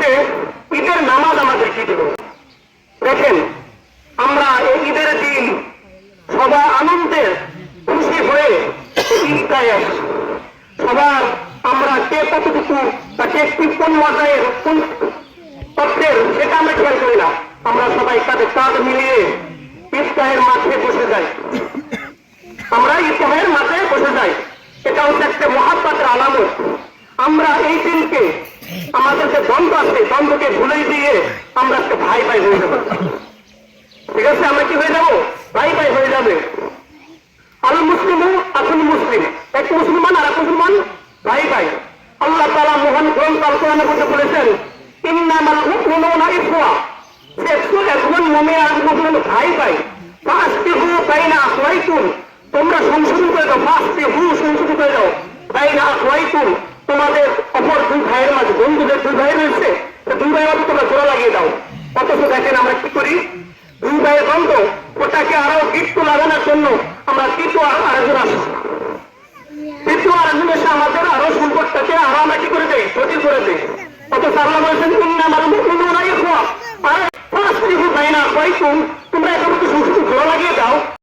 হচ্ছে ঈদের নামাজ আমাদের কি দেব। দেখেন, আমরা এই ঈদের দিন সবাই আনন্দের খুশি হয়ে ঈদগাহে আসি। সবার আমরা কে কতটুকু বা কে কোন মজায়ের কোন তথ্যের সেটা আমরা খেয়াল করি না। আমরা সবাই কাঁধে কাঁধ মিলিয়ে ঈদগাহের মাঠে বসে যাই। আমরা ঈদগাহের মাঠে বসে যাই। এটা হচ্ছে একটা মহাব্বতের আলামত। আমরা এই দিনকে আমাদের যে দ্বন্দ্ব আছে দ্বন্দ্বকে ভুলে দিয়ে আমরা একটা ভাই ভাই হয়ে যাবো। ঠিক আছে, আমরা কি হয়ে যাবো? ভাই ভাই হয়ে যাবে। আল মুসলিম আসল মুসলিম, এক মুসলমান আর এক মুসলমান ভাই ভাই। আল্লাহ তাআলা মহান গ্রন্থ আল কোরআনে বলেছেন, ইন্নামাল মুমিনুনা ইখওয়া, একজন মুমিন আর মুসলমান ভাই ভাই। ফাসবিহু বাইনা আখওয়াইকুম, তোমরা সংশোধন করে দাও। ফাসবিহু, সংশোধন করে দাও। বাইনা আখওয়াইকুম, তোমাদের অপর দুই ভাইয়ের মাঝে, বন্ধুদের দুই ভাই রয়েছে, দুই ভাইয়ের মাঝে তোমরা জোড়া লাগিয়ে দাও। অথচ দেখেন আমরা কি করি, দুই ভাইয়ের দ্বন্দ্ব ওটাকে আরো গিট্টু লাগানোর জন্য আমরা তৃতীয় আরেকজন আসি। তৃতীয় আরেকজন এসে আমাদের আরো সম্পর্কটাকে আরো আমরা কি করে দেয়, জটিল করে দেয়। অথচ আল্লাহ বলেছেন, ইন্নামাল মুমিনুনা ইখওয়া, আর ফাসবিহু বাইনা আখওয়াইকুম, তোমরা এখন সংশোধন জোড়া লাগিয়ে দাও।